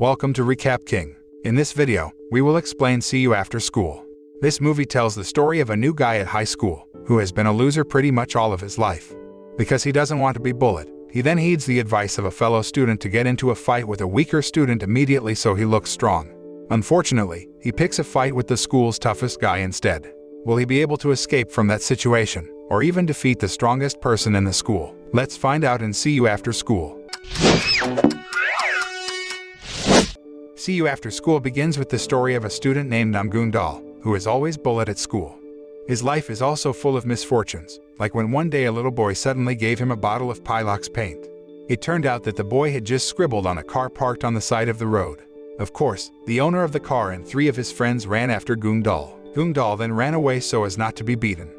Welcome to Recap King. In this video, we will explain See You After School. This movie tells the story of a new guy at high school who has been a loser pretty much all of his life. Because he doesn't want to be bullied, he then heeds the advice of a fellow student to get into a fight with a weaker student immediately so he looks strong. Unfortunately, he picks a fight with the school's toughest guy instead. Will he be able to escape from that situation, or even defeat the strongest person in the school? Let's find out in See You After School. See You After School begins with the story of a student named Namkoong Dahl, who is always bullied at school. His life is also full of misfortunes, like when one day a little boy suddenly gave him a bottle of Pilox paint. It turned out that the boy had just scribbled on a car parked on the side of the road. Of course, the owner of the car and 3 of his friends ran after Namkoong Dahl. Namkoong Dahl then ran away so as not to be beaten.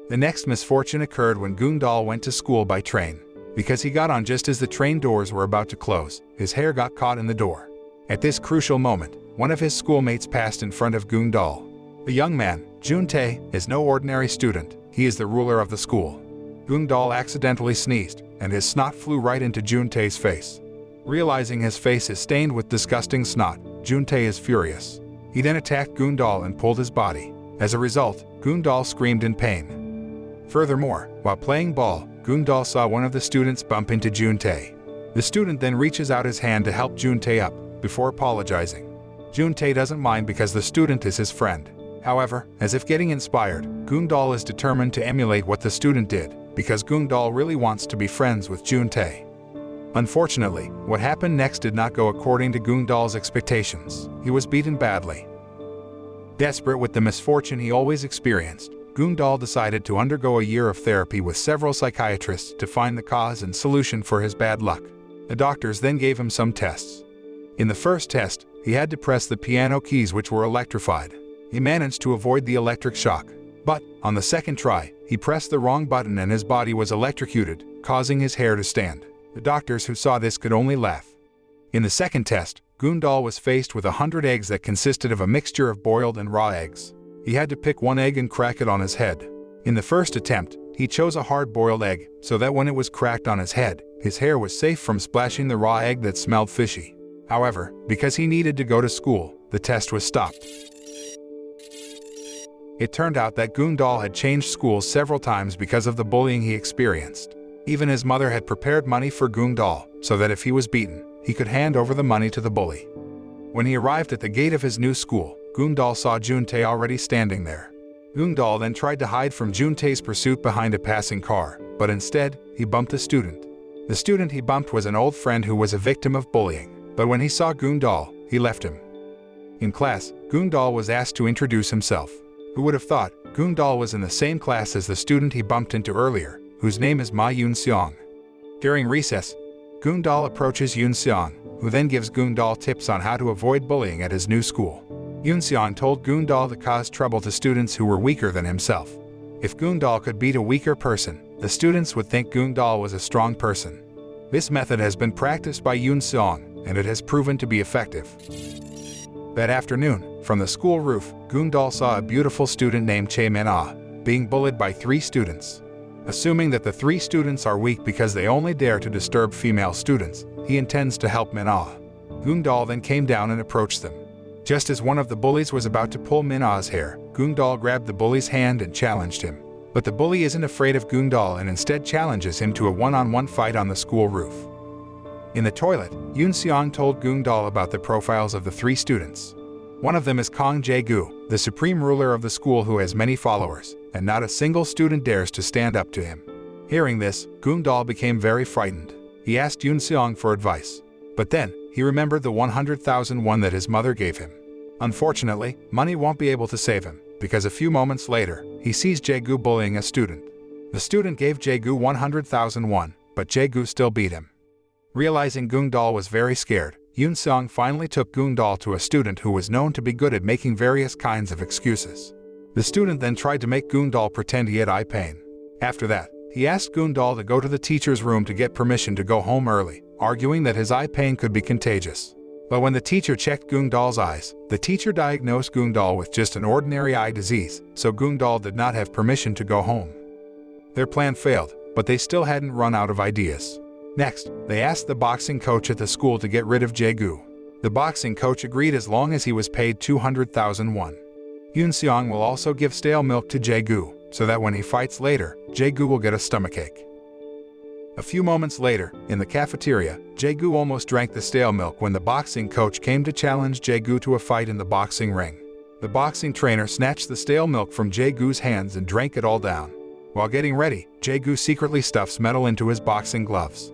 The next misfortune occurred when Namkoong Dahl went to school by train. Because he got on just as the train doors were about to close, his hair got caught in the door. At this crucial moment, one of his schoolmates passed in front of Namkoong Dahl. The young man, Tae, is no ordinary student, he is the ruler of the school. Namkoong Dahl accidentally sneezed, and his snot flew right into Tae's face. Realizing his face is stained with disgusting snot, Tae is furious. He then attacked Namkoong Dahl and pulled his body. As a result, Namkoong Dahl screamed in pain. Furthermore, while playing ball, Namkoong Dahl saw one of the students bump into Tae. The student then reaches out his hand to help Tae up, before apologizing. Tae doesn't mind because the student is his friend. However, as if getting inspired, Namkoong Dahl is determined to emulate what the student did, because Namkoong Dahl really wants to be friends with Tae. Unfortunately, what happened next did not go according to Namkoong Dahl's expectations. He was beaten badly. Desperate with the misfortune he always experienced, Namkoong Dahl decided to undergo a year of therapy with several psychiatrists to find the cause and solution for his bad luck. The doctors then gave him some tests. In the first test, he had to press the piano keys which were electrified. He managed to avoid the electric shock. But, on the second try, he pressed the wrong button and his body was electrocuted, causing his hair to stand. The doctors who saw this could only laugh. In the second test, Namkoong Dahl was faced with 100 eggs that consisted of a mixture of boiled and raw eggs. He had to pick one egg and crack it on his head. In the first attempt, he chose a hard-boiled egg, so that when it was cracked on his head, his hair was safe from splashing the raw egg that smelled fishy. However, because he needed to go to school, the test was stopped. It turned out that Namkoong Dahl had changed schools several times because of the bullying he experienced. Even his mother had prepared money for Namkoong Dahl, so that if he was beaten, he could hand over the money to the bully. When he arrived at the gate of his new school, Namkoong Dahl saw Tae already standing there. Namkoong Dahl then tried to hide from Tae's pursuit behind a passing car, but instead, he bumped a student. The student he bumped was an old friend who was a victim of bullying. But when he saw Namkoong Dahl, he left him. In class, Namkoong Dahl was asked to introduce himself. Who would have thought Namkoong Dahl was in the same class as the student he bumped into earlier, whose name is Yoon-seong. During recess, Namkoong Dahl approaches Yoon-seong, who then gives Namkoong Dahl tips on how to avoid bullying at his new school. Yoon-seong told Namkoong Dahl to cause trouble to students who were weaker than himself. If Namkoong Dahl could beat a weaker person, the students would think Namkoong Dahl was a strong person. This method has been practiced by Yoon-seong, and it has proven to be effective. That afternoon, from the school roof, Namkoong Dahl saw a beautiful student named Min-ah being bullied by 3 students. Assuming that the 3 students are weak because they only dare to disturb female students, he intends to help Min-ah. Namkoong Dahl then came down and approached them. Just as one of the bullies was about to pull Min-ah's hair, Namkoong Dahl grabbed the bully's hand and challenged him. But the bully isn't afraid of Namkoong Dahl and instead challenges him to a one-on-one fight on the school roof. In the toilet, Yoon-seong told Namkoong Dahl about the profiles of the 3 students. One of them is Kong Jae-gu, the supreme ruler of the school who has many followers, and not a single student dares to stand up to him. Hearing this, Namkoong Dahl became very frightened. He asked Yoon-seong for advice. But then, he remembered the 100,000 won that his mother gave him. Unfortunately, money won't be able to save him, because a few moments later, he sees Jae-gu bullying a student. The student gave Jae-gu 100,000 won, but Jae-gu still beat him. Realizing Namkoong Dahl was very scared, Yoon-seong finally took Namkoong Dahl to a student who was known to be good at making various kinds of excuses. The student then tried to make Namkoong Dahl pretend he had eye pain. After that, he asked Namkoong Dahl to go to the teacher's room to get permission to go home early, arguing that his eye pain could be contagious. But when the teacher checked Namkoong Dahl's eyes, the teacher diagnosed Namkoong Dahl with just an ordinary eye disease, so Namkoong Dahl did not have permission to go home. Their plan failed, but they still hadn't run out of ideas. Next, they asked the boxing coach at the school to get rid of Jae-gu. The boxing coach agreed as long as he was paid 200,000 won. Yoon-seong will also give stale milk to Jae-gu, so that when he fights later, Jae-gu will get a stomachache. A few moments later, in the cafeteria, Jae-gu almost drank the stale milk when the boxing coach came to challenge Jae-gu to a fight in the boxing ring. The boxing trainer snatched the stale milk from Jae-gu's hands and drank it all down. While getting ready, Jae-gu secretly stuffs metal into his boxing gloves.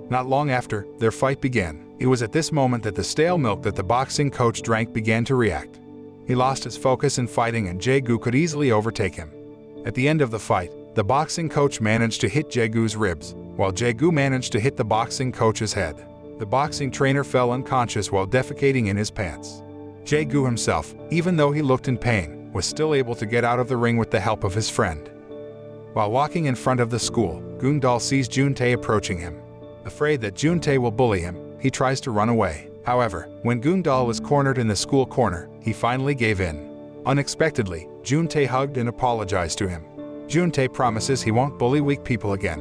Not long after, their fight began. It was at this moment that the stale milk that the boxing coach drank began to react. He lost his focus in fighting and Jae-gu could easily overtake him. At the end of the fight, the boxing coach managed to hit Jae-gu's ribs, while Jae-gu managed to hit the boxing coach's head. The boxing trainer fell unconscious while defecating in his pants. Jae-gu himself, even though he looked in pain, was still able to get out of the ring with the help of his friend. While walking in front of the school, Namkoong Dahl sees Juntae approaching him. Afraid that Juntae will bully him, he tries to run away. However, when Namkoong Dahl was cornered in the school corner, he finally gave in. Unexpectedly, Juntae hugged and apologized to him. Juntae promises he won't bully weak people again.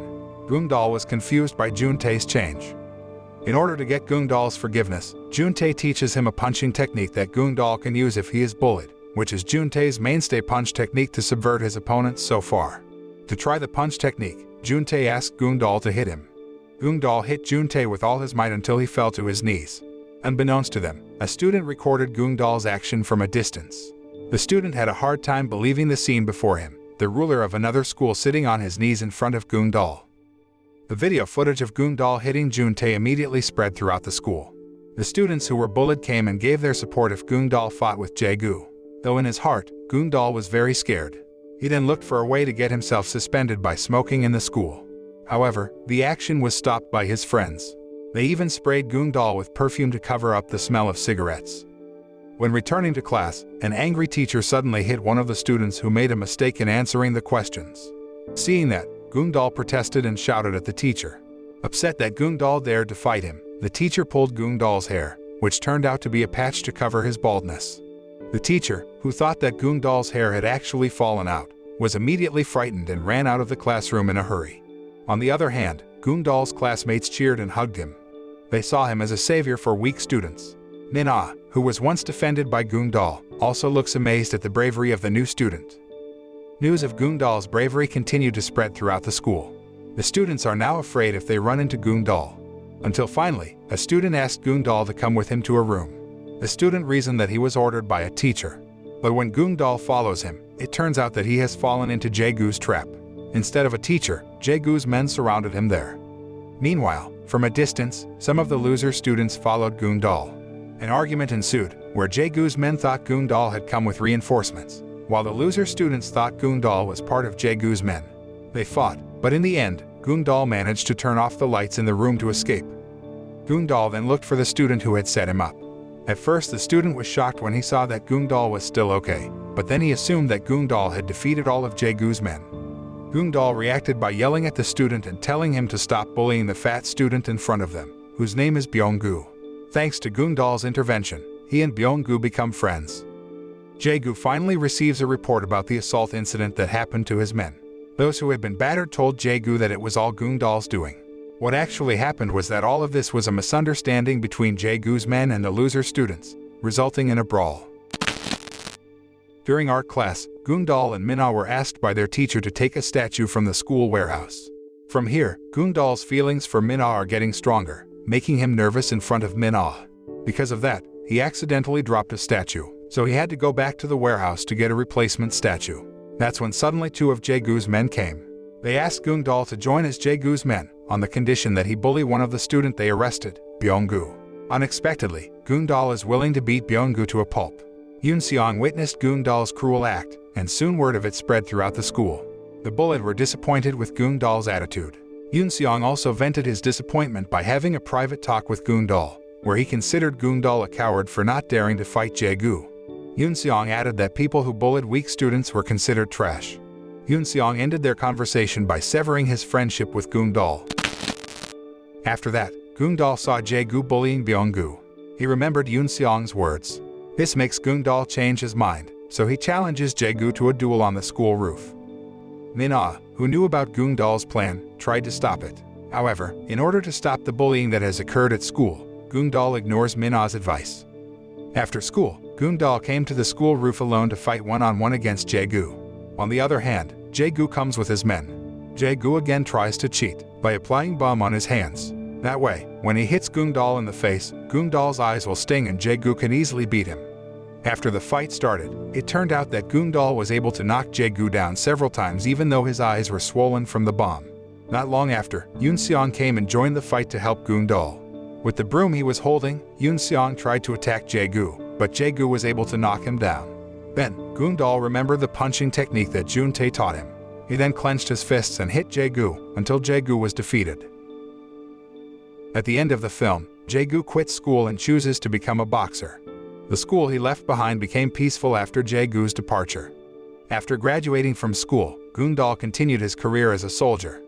Namkoong Dahl was confused by Juntae's change. In order to get Namkoong Dahl's forgiveness, Juntae teaches him a punching technique that Namkoong Dahl can use if he is bullied, which is Juntae's mainstay punch technique to subvert his opponents so far. To try the punch technique, Juntae asked Namkoong Dahl to hit him. Namkoong Dahl hit Juntae with all his might until he fell to his knees. Unbeknownst to them, a student recorded Namkoong Dahl's action from a distance. The student had a hard time believing the scene before him, the ruler of another school sitting on his knees in front of Namkoong Dahl. The video footage of Namkoong Dahl hitting Juntae immediately spread throughout the school. The students who were bullied came and gave their support if Namkoong Dahl fought with Jae-gu. Though in his heart, Namkoong Dahl was very scared. He then looked for a way to get himself suspended by smoking in the school. However, the action was stopped by his friends. They even sprayed Namkoong Dahl with perfume to cover up the smell of cigarettes. When returning to class, an angry teacher suddenly hit one of the students who made a mistake in answering the questions. Seeing that, Namkoong Dahl protested and shouted at the teacher. Upset that Namkoong Dahl dared to fight him, the teacher pulled Namkoong Dahl's hair, which turned out to be a patch to cover his baldness. The teacher, who thought that Namkoong Dahl's hair had actually fallen out, was immediately frightened and ran out of the classroom in a hurry. On the other hand, Namkoong Dahl's classmates cheered and hugged him. They saw him as a savior for weak students. Min-ah, who was once defended by Namkoong Dahl, also looks amazed at the bravery of the new student. News of Namkoong Dahl's bravery continued to spread throughout the school. The students are now afraid if they run into Namkoong Dahl. Until finally, a student asked Namkoong Dahl to come with him to a room. The student reasoned that he was ordered by a teacher. But when Namkoong Dahl follows him, it turns out that he has fallen into Jae-gu's trap. Instead of a teacher, Jae-gu's men surrounded him there. Meanwhile, from a distance, some of the loser students followed Namkoong Dahl. An argument ensued, where Jae-gu's men thought Namkoong Dahl had come with reinforcements, while the loser students thought Namkoong Dahl was part of Jae-gu's men. They fought, but in the end, Namkoong Dahl managed to turn off the lights in the room to escape. Namkoong Dahl then looked for the student who had set him up. At first, the student was shocked when he saw that Namkoong Dahl was still okay, but then he assumed that Namkoong Dahl had defeated all of Jae-gu's men. Namkoong Dahl reacted by yelling at the student and telling him to stop bullying the fat student in front of them, whose name is Byung-gu. Thanks to Namkoong Dahl's intervention, he and Byung-gu become friends. Jae-gu finally receives a report about the assault incident that happened to his men. Those who had been battered told Jae-gu that it was all Namkoong Dahl's doing. What actually happened was that all of this was a misunderstanding between Jae-gu's men and the loser students, resulting in a brawl. During art class, Namkoong Dahl and Min-ah were asked by their teacher to take a statue from the school warehouse. From here, Namkoong Dahl's feelings for Min-ah are getting stronger, making him nervous in front of Min-ah. Because of that, he accidentally dropped a statue, so he had to go back to the warehouse to get a replacement statue. That's when suddenly two of Jae-gu's men came. They asked Namkoong Dahl to join as Jae-gu's men, on the condition that he bully one of the student they arrested, Byung-gu. Unexpectedly, Namkoong Dahl is willing to beat Byung-gu to a pulp. Yoon-seong witnessed Namkoong Dahl's cruel act, and soon word of it spread throughout the school. The bullied were disappointed with Namkoong Dahl's attitude. Yoon-seong also vented his disappointment by having a private talk with Namkoong Dahl, where he considered Namkoong Dahl a coward for not daring to fight Jae-gu. Yoon-seong added that people who bullied weak students were considered trash. Yoon-seong ended their conversation by severing his friendship with Namkoong Dahl. After that, Namkoong Dahl saw Jae-gu bullying Byung-gu. He remembered Yoon-seong's words. This makes Namkoong Dahl change his mind, so he challenges Jae-gu to a duel on the school roof. Min-ah, who knew about Namkoong Dahl's plan, tried to stop it. However, in order to stop the bullying that has occurred at school, Namkoong Namkoong Dahl ignores Minna's advice. After school, Namkoong Dahl came to the school roof alone to fight one-on-one against Jae-gu. On the other hand, Jae-gu comes with his men. Jae-gu again tries to cheat by applying bomb on his hands. That way, when he hits Namkoong Dahl in the face, Namkoong Dahl's eyes will sting and Jae-gu can easily beat him. After the fight started, it turned out that Namkoong Dahl was able to knock Jae-gu down several times even though his eyes were swollen from the bomb. Not long after, Yoon-seong came and joined the fight to help Namkoong Dahl. With the broom he was holding, Yoon-seong tried to attack Jae-gu, but Jae-gu was able to knock him down. Then, Namkoong Dahl remembered the punching technique that Joon-tae taught him. He then clenched his fists and hit Jae-gu until Jae-gu was defeated. At the end of the film, Jae-gu quits school and chooses to become a boxer. The school he left behind became peaceful after Jae-gu's departure. After graduating from school, Namkoong Dahl continued his career as a soldier.